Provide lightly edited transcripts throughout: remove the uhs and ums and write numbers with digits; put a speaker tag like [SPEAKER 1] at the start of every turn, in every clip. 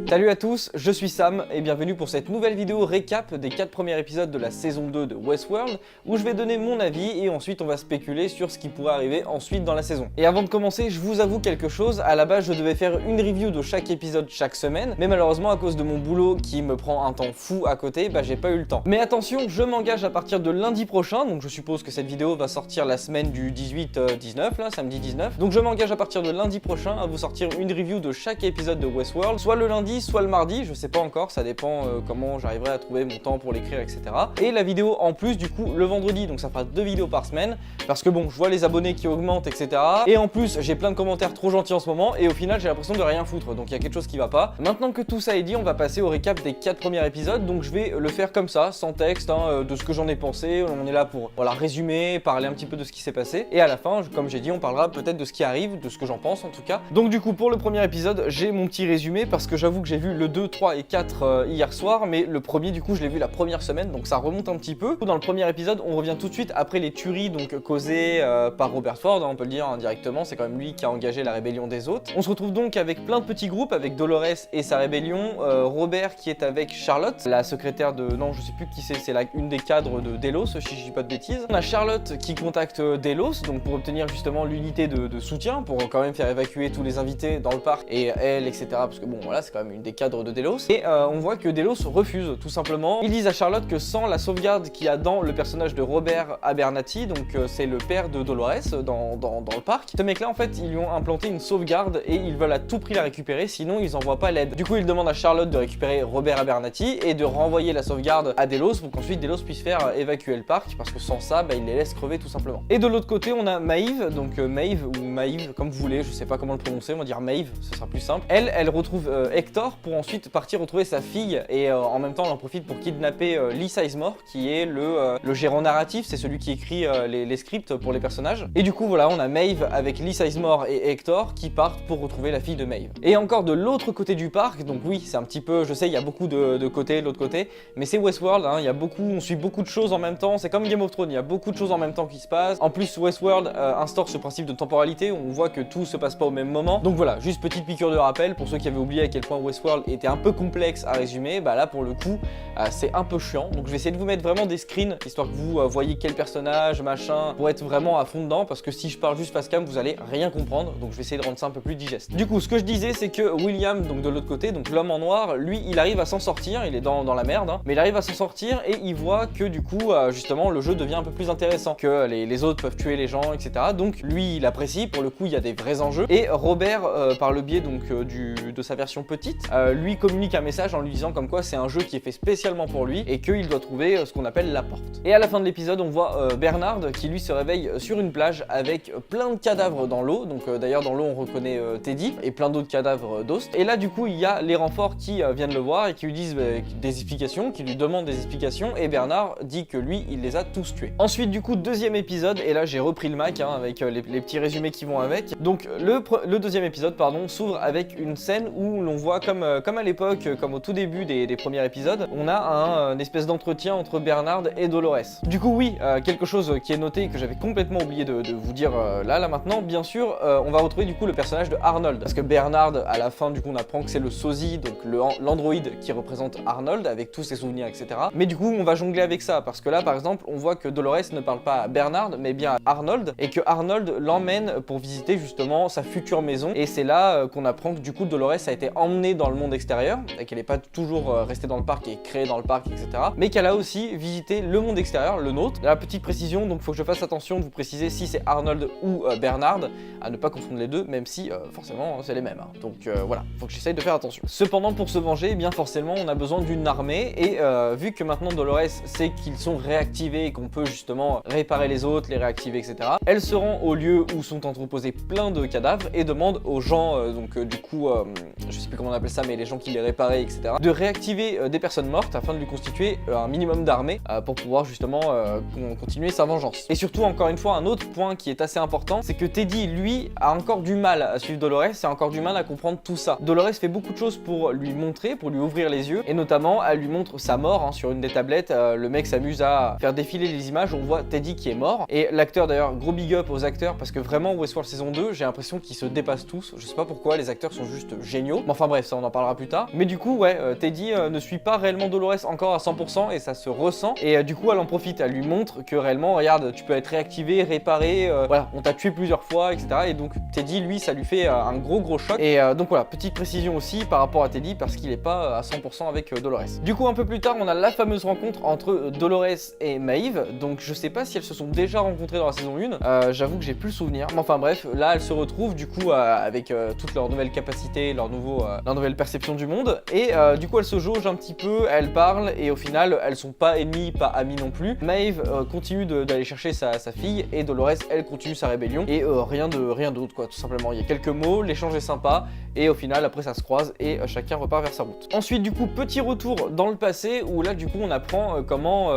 [SPEAKER 1] Salut à tous, je suis Sam et bienvenue pour cette nouvelle vidéo récap des 4 premiers épisodes de la saison 2 de Westworld où je vais donner mon avis et ensuite on va spéculer sur ce qui pourrait arriver ensuite dans la saison. Et avant de commencer, je vous avoue quelque chose, à la base je devais faire une review de chaque épisode chaque semaine, mais malheureusement à cause de mon boulot qui me prend un temps fou à côté, j'ai pas eu le temps. Mais attention, je m'engage à partir de lundi prochain, donc je suppose que cette vidéo va sortir la semaine du 18-19, là, samedi 19. Donc je m'engage à partir de lundi prochain à vous sortir une review de chaque épisode de Westworld, soit le lundi, soit le mardi, je sais pas encore, ça dépend comment j'arriverai à trouver mon temps pour l'écrire, etc. Et la vidéo en plus du coup le vendredi, donc ça fera 2 vidéos par semaine, parce que bon, je vois les abonnés qui augmentent, etc. Et en plus, j'ai plein de commentaires trop gentils en ce moment, et au final j'ai l'impression de rien foutre, donc il y a quelque chose qui va pas. Maintenant que tout ça est dit, on va passer au récap des 4 premiers épisodes, donc je vais le faire comme ça, sans texte, de ce que j'en ai pensé. On est là pour voilà, résumer, parler un petit peu de ce qui s'est passé, et à la fin, comme j'ai dit, on parlera peut-être de ce qui arrive, de ce que j'en pense en tout cas. Donc du coup, pour le premier épisode, j'ai mon petit résumé, parce que j'avoue que j'ai vu le 2, 3 et 4 hier soir, mais le premier du coup je l'ai vu la première semaine, donc ça remonte un petit peu. Dans le premier épisode, on revient tout de suite après les tueries donc causées par Robert Ford, on peut le dire indirectement, c'est quand même lui qui a engagé la rébellion des autres. On se retrouve donc avec plein de petits groupes, avec Dolores et sa rébellion, Robert qui est avec Charlotte, la secrétaire de... non je sais plus qui c'est une des cadres de Delos, si je dis pas de bêtises. On a Charlotte qui contacte Delos, donc pour obtenir justement l'unité de soutien, pour quand même faire évacuer tous les invités dans le parc, et elle, etc. Parce que bon voilà, c'est quand même une des cadres de Delos. Et on voit que Delos refuse tout simplement. Ils disent à Charlotte que sans la sauvegarde qu'il y a dans le personnage de Robert Abernathy, donc c'est le père de Dolores dans le parc, ce mec là en fait ils lui ont implanté une sauvegarde et ils veulent à tout prix la récupérer, sinon ils envoient pas l'aide. Du coup ils demandent à Charlotte de récupérer Robert Abernathy et de renvoyer la sauvegarde à Delos pour qu'ensuite Delos puisse faire évacuer le parc, parce que sans ça ils les laissent crever tout simplement. Et de l'autre côté on a Maeve, donc Maeve ou Maeve comme vous voulez, je sais pas comment le prononcer, on va dire Maeve, ce sera plus simple. Elle retrouve Hector pour ensuite partir retrouver sa fille, et en même temps elle en profite pour kidnapper Lee Sizemore qui est le gérant narratif, c'est celui qui écrit les scripts pour les personnages. Et du coup voilà, on a Maeve avec Lee Sizemore et Hector qui partent pour retrouver la fille de Maeve. Et encore de l'autre côté du parc, donc oui c'est un petit peu, je sais il y a beaucoup de côtés, de l'autre côté, mais c'est Westworld, il y a beaucoup, on suit beaucoup de choses en même temps, c'est comme Game of Thrones, il y a beaucoup de choses en même temps qui se passent. En plus Westworld instaure ce principe de temporalité, on voit que tout se passe pas au même moment. Donc voilà, juste petite piqûre de rappel pour ceux qui avaient oublié à quel point Westworld était un peu complexe à résumer, là pour le coup c'est un peu chiant, donc je vais essayer de vous mettre vraiment des screens histoire que vous voyez quel personnage, machin, pour être vraiment à fond dedans, parce que si je parle juste face cam vous allez rien comprendre, donc je vais essayer de rendre ça un peu plus digeste. Du coup ce que je disais c'est que William, donc de l'autre côté, donc l'homme en noir, lui il arrive à s'en sortir, il est dans la merde, mais il arrive à s'en sortir et il voit que du coup justement le jeu devient un peu plus intéressant, que les autres peuvent tuer les gens, etc. Donc lui il apprécie, pour le coup il y a des vrais enjeux, et Robert par le biais donc de sa version petite, lui communique un message en lui disant comme quoi c'est un jeu qui est fait spécialement pour lui et qu'il doit trouver ce qu'on appelle la porte. Et à la fin de l'épisode on voit Bernard qui lui se réveille sur une plage avec plein de cadavres dans l'eau, donc d'ailleurs dans l'eau on reconnaît Teddy et plein d'autres cadavres d'Host. Et là du coup il y a les renforts qui viennent le voir et qui lui disent des explications, qui lui demandent des explications, et Bernard dit que lui il les a tous tués. Ensuite du coup deuxième épisode, et là j'ai repris le Mac avec les petits résumés qui vont avec. Donc le deuxième épisode pardon s'ouvre avec une scène où l'on voit comme à l'époque, comme au tout début des premiers épisodes, on a une espèce d'entretien entre Bernard et Dolores. Du coup oui, quelque chose qui est noté et que j'avais complètement oublié de vous dire là maintenant, bien sûr, on va retrouver du coup le personnage de Arnold, parce que Bernard à la fin du coup on apprend que c'est le sosie, donc l'androïde qui représente Arnold avec tous ses souvenirs, etc. Mais du coup on va jongler avec ça, parce que là par exemple on voit que Dolores ne parle pas à Bernard mais bien à Arnold, et que Arnold l'emmène pour visiter justement sa future maison, et c'est là qu'on apprend que du coup Dolores a été emmenée dans le monde extérieur et qu'elle n'est pas toujours restée dans le parc et créée dans le parc, etc. mais qu'elle a aussi visité le monde extérieur, le nôtre. La petite précision, donc faut que je fasse attention de vous préciser si c'est Arnold ou Bernard, à ne pas confondre les deux, même si forcément c'est les mêmes, donc voilà, faut que j'essaye de faire attention. Cependant pour se venger, eh bien forcément on a besoin d'une armée, et vu que maintenant Dolores sait qu'ils sont réactivés et qu'on peut justement réparer les autres, les réactiver, etc. elle se rend au lieu où sont entreposés plein de cadavres et demande aux gens, du coup je sais plus comment on appelle ça, mais les gens qui les réparaient, etc., de réactiver des personnes mortes afin de lui constituer un minimum d'armée pour pouvoir justement continuer sa vengeance. Et surtout encore une fois un autre point qui est assez important, c'est que Teddy lui a encore du mal à suivre Dolores, et a encore du mal à comprendre tout ça. Dolores fait beaucoup de choses pour lui montrer, pour lui ouvrir les yeux, et notamment elle lui montre sa mort sur une des tablettes. Le mec s'amuse à faire défiler les images, on voit Teddy qui est mort, et l'acteur d'ailleurs, gros big up aux acteurs, parce que vraiment Westworld saison 2 j'ai l'impression qu'ils se dépassent tous, je sais pas pourquoi, les acteurs sont juste géniaux, mais enfin bref ça ça on en parlera plus tard. Mais du coup ouais, Teddy ne suit pas réellement Dolores encore à 100% et ça se ressent. Et du coup elle en profite, elle lui montre que réellement, regarde, tu peux être réactivé, réparé, voilà, on t'a tué plusieurs fois, etc. Et donc Teddy, lui, ça lui fait un gros choc. Et donc voilà, petite précision aussi par rapport à Teddy, parce qu'il est pas à 100% avec Dolores. Du coup un peu plus tard, on a la fameuse rencontre entre Dolores et Maeve. Donc je sais pas si elles se sont déjà rencontrées dans la saison 1, j'avoue que j'ai plus le souvenir. Mais enfin bref, là elles se retrouvent du coup avec toutes leurs nouvelles capacités, leur nouvelle perception du monde. Et du coup elles se jaugent un petit peu, elles parlent et au final elles sont pas ennemies, pas amies non plus. Maeve continue d'aller chercher sa fille et Dolores elle continue sa rébellion et rien d'autre quoi, tout simplement. Il y a quelques mots, l'échange est sympa et au final après ça se croise et chacun repart vers sa route. Ensuite du coup petit retour dans le passé où là du coup on apprend comment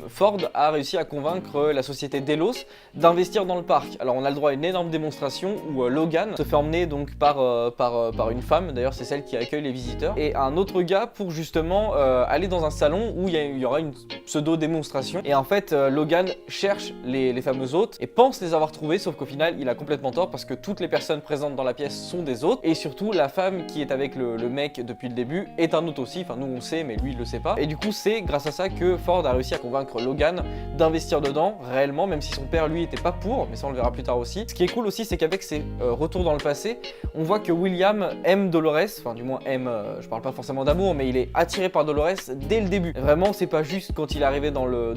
[SPEAKER 1] Ford a réussi à convaincre la société Delos d'investir dans le parc. Alors on a le droit à une énorme démonstration où Logan se fait emmener donc par une femme, d'ailleurs c'est celle qui accueille les visiteurs, et un autre gars pour justement aller dans un salon où il y aura une pseudo démonstration. Et en fait Logan cherche les fameux hôtes et pense les avoir trouvés, sauf qu'au final il a complètement tort parce que toutes les personnes présentes dans la pièce sont des hôtes et surtout la femme qui est avec le mec depuis le début est un hôte aussi. Enfin nous on sait mais lui il le sait pas, et du coup c'est grâce à ça que Ford a réussi à convaincre Logan d'investir dedans réellement, même si son père lui était pas pour, mais ça on le verra plus tard aussi. Ce qui est cool aussi c'est qu'avec ces retours dans le passé, on voit que William aime Dolores, enfin du moins aime, je parle pas forcément d'amour, mais il est attiré par Dolores dès le début. Vraiment c'est pas juste quand il est arrivé dans le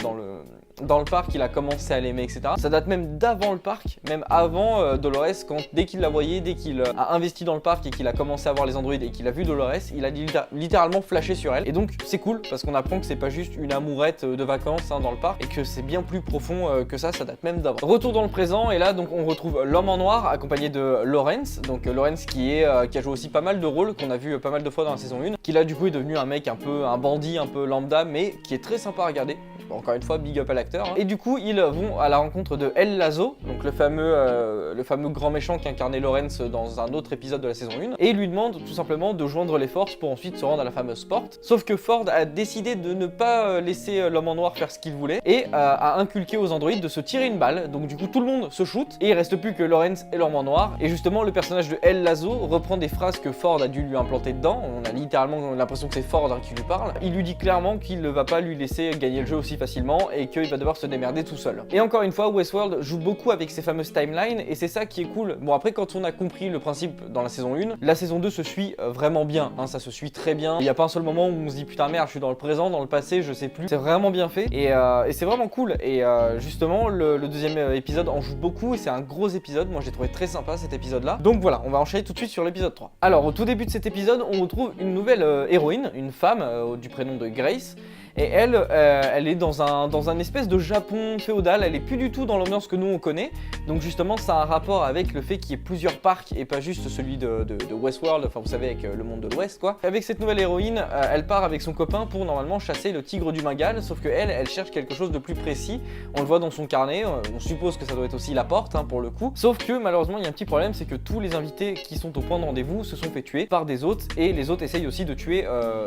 [SPEAKER 1] parc il a commencé à l'aimer, etc. Ça date même d'avant le parc, même avant Dolores, dès qu'il la voyait, dès qu'il a investi dans le parc et qu'il a commencé à voir les androïdes et qu'il a vu Dolores, il a littéralement flashé sur elle. Et donc c'est cool parce qu'on apprend que c'est pas juste une amourette de vacances dans le parc et que c'est bien plus profond que ça date même d'avant. Retour dans le présent et là donc on retrouve l'homme en noir accompagné de Lawrence. Donc Lawrence qui a joué aussi pas mal de rôles, qu'on a vu pas mal de fois dans la saison 1, qui là du coup est devenu un mec un bandit un peu lambda mais qui est très sympa à regarder. Encore une fois, big up à l'acteur. Et du coup, ils vont à la rencontre de El Lazo, donc le fameux grand méchant qui incarnait Lawrence dans un autre épisode de la saison 1, et il lui demande tout simplement de joindre les forces pour ensuite se rendre à la fameuse porte. Sauf que Ford a décidé de ne pas laisser l'homme en noir faire ce qu'il voulait et a inculqué aux androïdes de se tirer une balle. Donc du coup, tout le monde se shoot et il reste plus que Lawrence et l'homme en noir. Et justement, le personnage de El Lazo reprend des phrases que Ford a dû lui implanter dedans. On a littéralement l'impression que c'est Ford qui lui parle. Il lui dit clairement qu'il ne va pas lui laisser gagner le jeu aussi facilement et qu'il va devoir se démerder tout seul. Et encore une fois, Westworld joue beaucoup avec ces fameuses timelines et c'est ça qui est cool. Bon après, quand on a compris le principe dans la saison 1, la saison 2 se suit vraiment bien, hein, ça se suit très bien. Il n'y a pas un seul moment où on se dit putain merde, je suis dans le présent, dans le passé, je sais plus. C'est vraiment bien fait et c'est vraiment cool. Et justement, le deuxième épisode en joue beaucoup et c'est un gros épisode. Moi j'ai trouvé très sympa cet épisode là. Donc voilà, on va enchaîner tout de suite sur l'épisode 3. Alors au tout début de cet épisode, on retrouve une nouvelle héroïne, une femme du prénom de Grace. Et elle est dans un espèce de Japon féodal, elle est plus du tout dans l'ambiance que nous on connaît. Donc justement ça a un rapport avec le fait qu'il y ait plusieurs parcs et pas juste celui de Westworld, enfin vous savez avec le monde de l'Ouest quoi. Avec cette nouvelle héroïne, elle part avec son copain pour normalement chasser le tigre du Bengale, sauf que elle cherche quelque chose de plus précis. On le voit dans son carnet, on suppose que ça doit être aussi la porte hein, pour le coup. Sauf que malheureusement il y a un petit problème, c'est que tous les invités qui sont au point de rendez-vous se sont fait tuer par des hôtes et les hôtes essayent aussi de tuer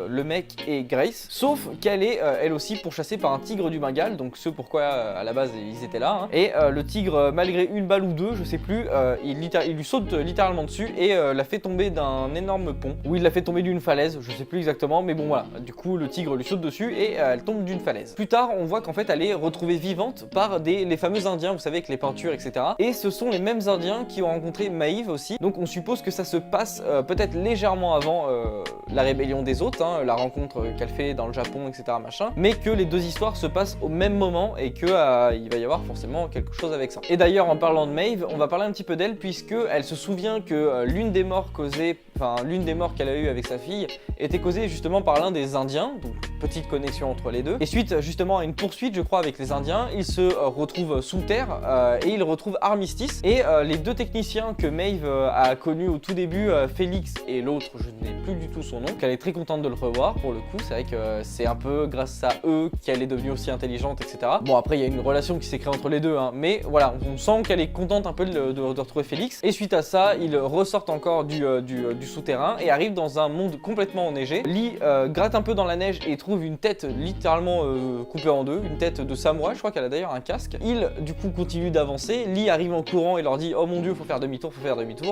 [SPEAKER 1] le mec et Grace. Sauf qu'elle est elle aussi pourchassée par un tigre du Bengale, donc ce pourquoi à la base ils étaient là. Hein. Et le tigre, malgré une balle ou deux, je sais plus, il lui saute littéralement dessus et la fait tomber d'un énorme pont, ou il la fait tomber d'une falaise, je sais plus exactement, mais bon voilà. Du coup le tigre lui saute dessus et elle tombe d'une falaise. Plus tard on voit qu'en fait elle est retrouvée vivante par les fameux indiens, vous savez avec les peintures etc. Et ce sont les mêmes indiens qui ont rencontré Maeve aussi, donc on suppose que ça se passe peut-être légèrement avant la rébellion des hôtes, hein, la rencontre qu'elle fait dans le Japon etc. machin, mais que les deux histoires se passent au même moment et que il va y avoir forcément quelque chose avec ça. Et d'ailleurs en parlant de Maeve, on va parler un petit peu d'elle puisque elle se souvient que l'une des morts qu'elle a eu avec sa fille était causée justement par l'un des Indiens, donc petite connexion entre les deux. Et suite justement à une poursuite je crois avec les Indiens, ils se retrouvent sous terre et ils retrouvent Armistice et les deux techniciens que Maeve a connus au tout début, Félix et l'autre je n'ai plus du tout son nom, qu'elle est très contente de le revoir pour le coup, c'est vrai que c'est un peu grâce à eux qu'elle est devenue aussi intelligente, etc. Bon, après il y a une relation qui s'est créée entre les deux, hein, mais voilà, on sent qu'elle est contente un peu de retrouver Félix. Et suite à ça, ils ressortent encore du souterrain et arrivent dans un monde complètement enneigé. Lee gratte un peu dans la neige et trouve une tête littéralement coupée en deux, une tête de samouraï, je crois qu'elle a d'ailleurs un casque. Il du coup continue d'avancer, Lee arrive en courant et leur dit oh mon dieu, faut faire demi-tour,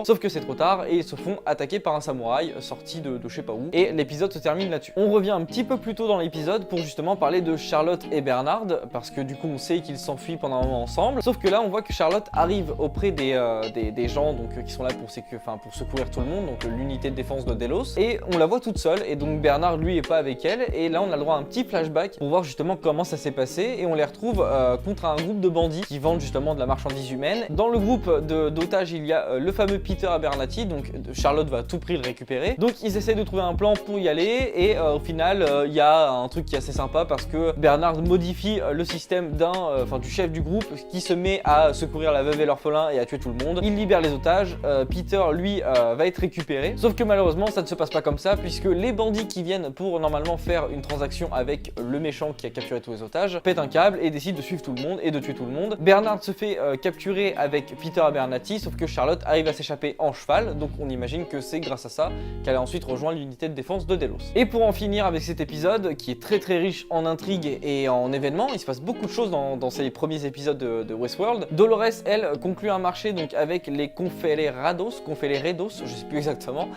[SPEAKER 1] sauf que c'est trop tard et ils se font attaquer par un samouraï sorti de je sais pas où, et l'épisode se termine là-dessus. On revient un petit peu plus tôt dans l'épisode pour justement parler de Charlotte et Bernard, parce que du coup on sait qu'ils s'enfuient pendant un moment ensemble, sauf que là on voit que Charlotte arrive auprès des gens donc, qui sont là pour secourir tout le monde, donc l'unité de défense de Delos, et on la voit toute seule, et donc Bernard lui est pas avec elle, et là on a le droit à un petit flashback pour voir justement comment ça s'est passé, et on les retrouve contre un groupe de bandits qui vendent justement de la marchandise humaine. Dans le groupe d'otages il y a le fameux Peter Abernathy, donc Charlotte va à tout prix le récupérer, donc ils essaient de trouver un plan pour y aller, et au final il y a un truc qui est assez sympa parce que Bernard modifie le système du chef du groupe qui se met à secourir la veuve et l'orphelin et à tuer tout le monde. Il libère les otages, Peter lui va être récupéré, sauf que malheureusement ça ne se passe pas comme ça puisque les bandits qui viennent pour normalement faire une transaction avec le méchant qui a capturé tous les otages pètent un câble et décident de suivre tout le monde et de tuer tout le monde. Bernard se fait capturer avec Peter Abernathy, sauf que Charlotte arrive à s'échapper en cheval, donc on imagine que c'est grâce à ça qu'elle a ensuite rejoint l'unité de défense de Delos. Et pour en finir avec cet épisode qui est très riche en intrigues et en événements, il se passe beaucoup de choses dans ces premiers épisodes de Westworld. Dolores, elle, conclut un marché donc avec les Confederados, je sais plus exactement.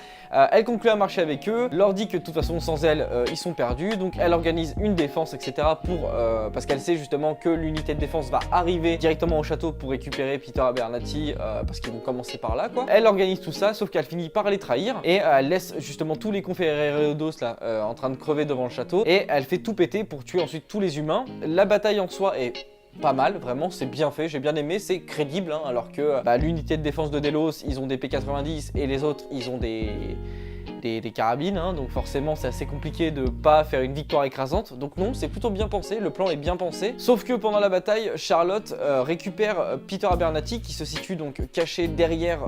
[SPEAKER 1] Elle conclut un marché avec eux, leur dit que de toute façon sans elle, ils sont perdus, donc elle organise une défense, etc. parce qu'elle sait justement que l'unité de défense va arriver directement au château pour récupérer Peter Abernathy, parce qu'ils vont commencer par là, quoi. Elle organise tout ça, sauf qu'elle finit par les trahir, et elle laisse justement tous les Confederados là en train de crever devant le château, et elle fait tout péter pour tuer ensuite tous les humains. La bataille en soi est pas mal, vraiment, c'est bien fait, j'ai bien aimé, c'est crédible, hein, alors que l'unité de défense de Delos, ils ont des P90 et les autres, ils ont des carabines, hein, donc forcément c'est assez compliqué de pas faire une victoire écrasante, donc non, c'est plutôt bien pensé, le plan est bien pensé, sauf que pendant la bataille, Charlotte récupère Peter Abernathy qui se situe donc caché derrière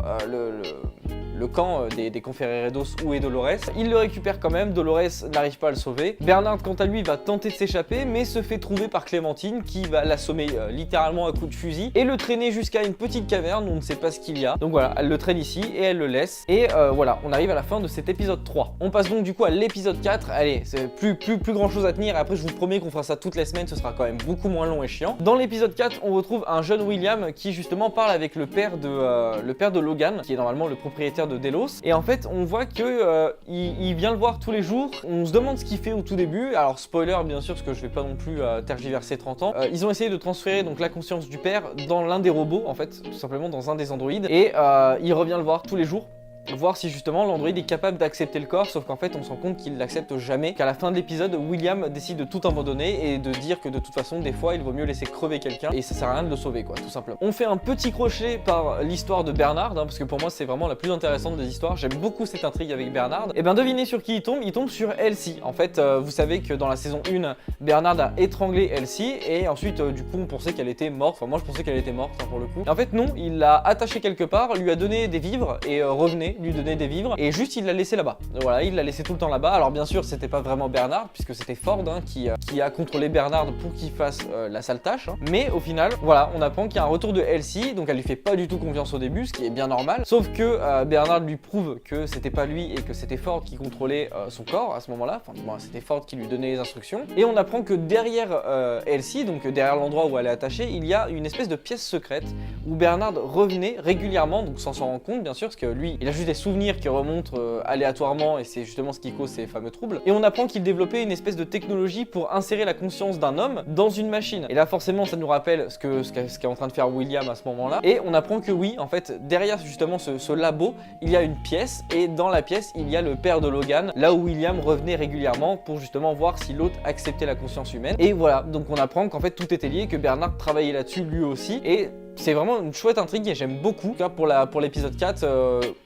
[SPEAKER 1] le camp des Confederados où est Dolores. Il le récupère quand même, Dolores n'arrive pas à le sauver. Bernard quant à lui va tenter de s'échapper mais se fait trouver par Clémentine qui va l'assommer littéralement à coups de fusil et le traîner jusqu'à une petite caverne où on ne sait pas ce qu'il y a. Donc voilà, elle le traîne ici et elle le laisse. Et voilà, on arrive à la fin de cet épisode 3. On passe donc du coup à l'épisode 4. Allez, c'est plus grand chose à tenir et après je vous promets qu'on fera ça toutes les semaines, ce sera quand même beaucoup moins long et chiant. Dans l'épisode 4, on retrouve un jeune William qui justement parle avec le père de Logan, qui est normalement le propriétaire de Delos, et en fait on voit que il vient le voir tous les jours. On se demande ce qu'il fait au tout début, alors spoiler bien sûr parce que je vais pas non plus tergiverser 30 ans. Ils ont essayé de transférer donc la conscience du père dans l'un des robots, en fait tout simplement dans un des androïdes, et il revient le voir tous les jours, voir si justement l'androïde est capable d'accepter le corps, sauf qu'en fait on se rend compte qu'il l'accepte jamais, qu'à la fin de l'épisode William décide de tout abandonner et de dire que de toute façon des fois il vaut mieux laisser crever quelqu'un et ça sert à rien de le sauver quoi, tout simplement. On fait un petit crochet par l'histoire de Bernard, hein, parce que pour moi c'est vraiment la plus intéressante des histoires, j'aime beaucoup cette intrigue avec Bernard. Et bien devinez sur qui il tombe sur Elsie. En fait vous savez que dans la saison 1 Bernard a étranglé Elsie et ensuite du coup on pensait qu'elle était morte, enfin moi je pensais qu'elle était morte hein, pour le coup. Et en fait non, il l'a attachée quelque part, lui a donné des vivres et revenait lui donner des vivres et juste il l'a laissé là-bas. Voilà, il l'a laissé tout le temps là-bas. Alors bien sûr c'était pas vraiment Bernard puisque c'était Ford hein, qui a contrôlé Bernard pour qu'il fasse la sale tâche, hein. Mais au final voilà, on apprend qu'il y a un retour de Elsie, donc elle lui fait pas du tout confiance au début, ce qui est bien normal, sauf que Bernard lui prouve que c'était pas lui et que c'était Ford qui contrôlait son corps à ce moment-là, enfin bon, c'était Ford qui lui donnait les instructions, et on apprend que derrière Elsie, donc derrière l'endroit où elle est attachée, il y a une espèce de pièce secrète où Bernard revenait régulièrement, donc sans s'en rendre compte bien sûr, parce que lui il a juste des souvenirs qui remontent aléatoirement et c'est justement ce qui cause ces fameux troubles. Et on apprend qu'il développait une espèce de technologie pour insérer la conscience d'un homme dans une machine. Et là forcément ça nous rappelle ce qu'est en train de faire William à ce moment-là. Et on apprend que oui, en fait derrière justement ce labo, il y a une pièce et dans la pièce il y a le père de Logan, là où William revenait régulièrement pour justement voir si l'autre acceptait la conscience humaine. Et voilà, donc on apprend qu'en fait tout était lié, que Bernard travaillait là-dessus lui aussi. Et c'est vraiment une chouette intrigue et j'aime beaucoup. Pour l'épisode 4,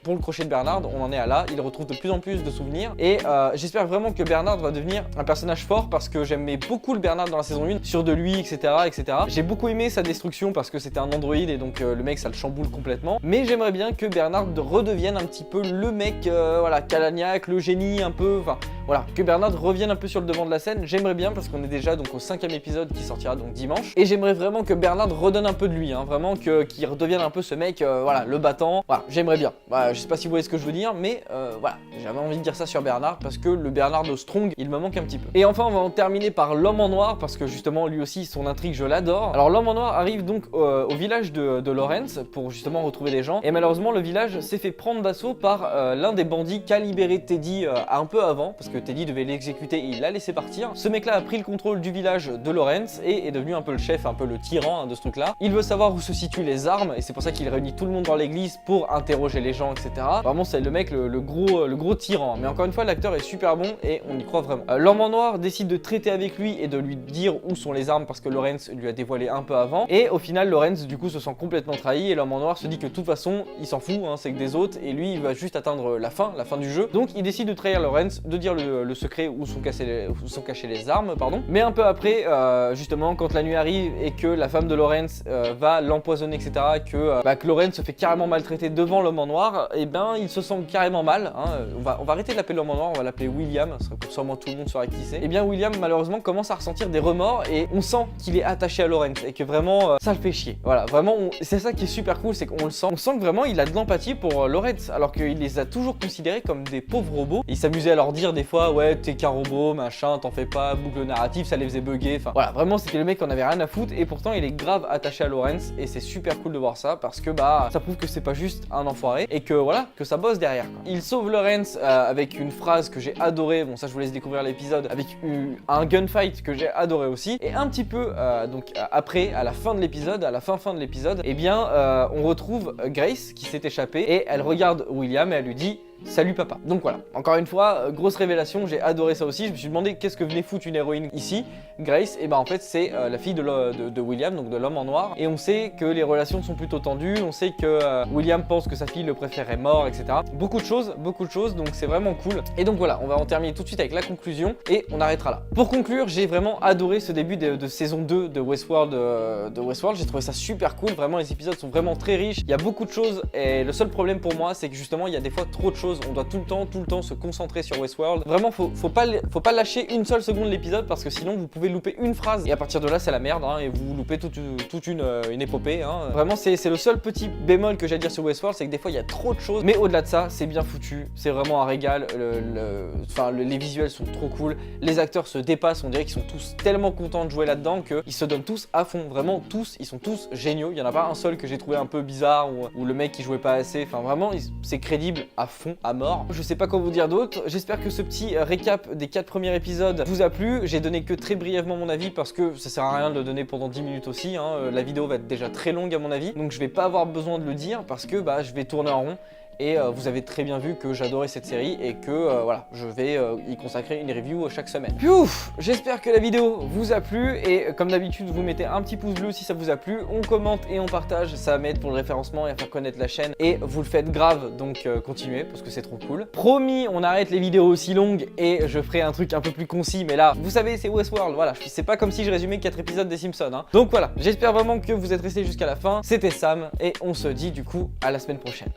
[SPEAKER 1] pour le crochet de Bernard, on en est à là. Il retrouve de plus en plus de souvenirs. Et j'espère vraiment que Bernard va devenir un personnage fort parce que j'aimais beaucoup le Bernard dans la saison 1, sûr de lui, etc. etc. J'ai beaucoup aimé sa destruction parce que c'était un androïde et donc le mec ça le chamboule complètement. Mais j'aimerais bien que Bernard redevienne un petit peu le mec, voilà, Calagnac, le génie un peu. Enfin, voilà, que Bernard revienne un peu sur le devant de la scène, j'aimerais bien parce qu'on est déjà donc au 5e épisode qui sortira donc dimanche, et j'aimerais vraiment que Bernard redonne un peu de lui, hein, vraiment qu'il redevienne un peu ce mec, voilà, le battant, voilà, j'aimerais bien. Voilà, je sais pas si vous voyez ce que je veux dire, mais voilà, j'avais envie de dire ça sur Bernard parce que le Bernard de Strong, il me manque un petit peu. Et enfin, on va en terminer par l'homme en noir parce que justement, lui aussi, son intrigue, je l'adore. Alors, l'homme en noir arrive donc au village de Lawrence pour justement retrouver des gens, et malheureusement, le village s'est fait prendre d'assaut par l'un des bandits qui a libéré Teddy un peu avant, parce que Teddy devait l'exécuter et il l'a laissé partir. Ce mec-là a pris le contrôle du village de Lawrence et est devenu un peu le chef, un peu le tyran, hein, de ce truc-là. Il veut savoir où se situent les armes et c'est pour ça qu'il réunit tout le monde dans l'église pour interroger les gens, etc. Vraiment, c'est le mec, le gros tyran. Mais encore une fois, l'acteur est super bon et on y croit vraiment. L'homme en noir décide de traiter avec lui et de lui dire où sont les armes parce que Lawrence lui a dévoilé un peu avant. Et au final, Lawrence du coup se sent complètement trahi et l'homme en noir se dit que de toute façon, il s'en fout, hein, c'est que des autres, et lui, il va juste atteindre la fin du jeu. Donc, il décide de trahir Lawrence, de dire le secret où sont cachées les armes, pardon. Mais un peu après, justement, quand la nuit arrive et que la femme de Lawrence va l'empoisonner, etc., que Lawrence se fait carrément maltraiter devant l'homme en noir, et ben, il se sent carrément mal. Hein. On va arrêter de l'appeler l'homme en noir, on va l'appeler William, sûrement tout le monde saura qui c'est. Et bien, William, malheureusement, commence à ressentir des remords et on sent qu'il est attaché à Lawrence et que vraiment, ça le fait chier. Voilà, vraiment, c'est ça qui est super cool, c'est qu'on le sent. On sent que vraiment, il a de l'empathie pour Lawrence, alors qu'il les a toujours considérés comme des pauvres robots. Il s'amusait à leur dire des fois, ouais, t'es qu'un robot, machin, t'en fais pas, boucle narrative, ça les faisait bugger. Enfin, voilà, vraiment, c'était le mec qu'on avait rien à foutre et pourtant, il est grave attaché à Lawrence et c'est super cool de voir ça parce que bah, ça prouve que c'est pas juste un enfoiré et que voilà, que ça bosse derrière, quoi. Il sauve Lawrence avec une phrase que j'ai adorée, bon, ça, je vous laisse découvrir l'épisode, avec un gunfight que j'ai adoré aussi. Et un petit peu, donc après, à la fin de l'épisode, à la fin de l'épisode, eh bien, on retrouve Grace qui s'est échappée et elle regarde William et elle lui dit salut papa. Donc voilà, encore une fois, grosse révélation, j'ai adoré ça aussi. Je me suis demandé qu'est-ce que venait foutre une héroïne ici, Grace, et ben en fait c'est la fille de William, donc de l'homme en noir. Et on sait que les relations sont plutôt tendues, on sait que William pense que sa fille le préférait mort, etc. Beaucoup de choses, donc c'est vraiment cool. Et donc voilà, on va en terminer tout de suite avec la conclusion et on arrêtera là. Pour conclure, j'ai vraiment adoré ce début de saison 2 de Westworld. J'ai trouvé ça super cool, vraiment les épisodes sont vraiment très riches, il y a beaucoup de choses et le seul problème pour moi c'est que justement il y a des fois trop de choses. On doit tout le temps se concentrer sur Westworld. Vraiment, faut pas lâcher une seule seconde l'épisode parce que sinon vous pouvez louper une phrase et à partir de là c'est la merde, hein, et vous loupez toute une épopée. Hein. Vraiment, c'est le seul petit bémol que j'ai à dire sur Westworld, c'est que des fois il y a trop de choses, mais au-delà de ça, c'est bien foutu, c'est vraiment un régal. Les visuels sont trop cool, les acteurs se dépassent, on dirait qu'ils sont tous tellement contents de jouer là-dedans qu'ils se donnent tous à fond. Vraiment tous, ils sont tous géniaux. Il y en a pas un seul que j'ai trouvé un peu bizarre ou le mec qui jouait pas assez. Enfin vraiment, c'est crédible à fond, à mort. Je sais pas quoi vous dire d'autre. J'espère que ce petit récap des 4 premiers épisodes vous a plu. J'ai donné que très brièvement mon avis parce que ça sert à rien de le donner pendant 10 minutes aussi. Hein. La vidéo va être déjà très longue à mon avis, donc je vais pas avoir besoin de le dire parce que bah, je vais tourner en rond. Et vous avez très bien vu que j'adorais cette série et que voilà, je vais y consacrer une review chaque semaine. Piouf, j'espère que la vidéo vous a plu et comme d'habitude, vous mettez un petit pouce bleu si ça vous a plu, on commente et on partage, ça m'aide pour le référencement et à faire connaître la chaîne et vous le faites grave, donc continuez parce que c'est trop cool. Promis, on arrête les vidéos aussi longues et je ferai un truc un peu plus concis, mais là, vous savez, c'est Westworld, voilà, c'est pas comme si je résumais 4 épisodes des Simpsons. Hein. Donc voilà, j'espère vraiment que vous êtes restés jusqu'à la fin, c'était Sam et on se dit du coup à la semaine prochaine.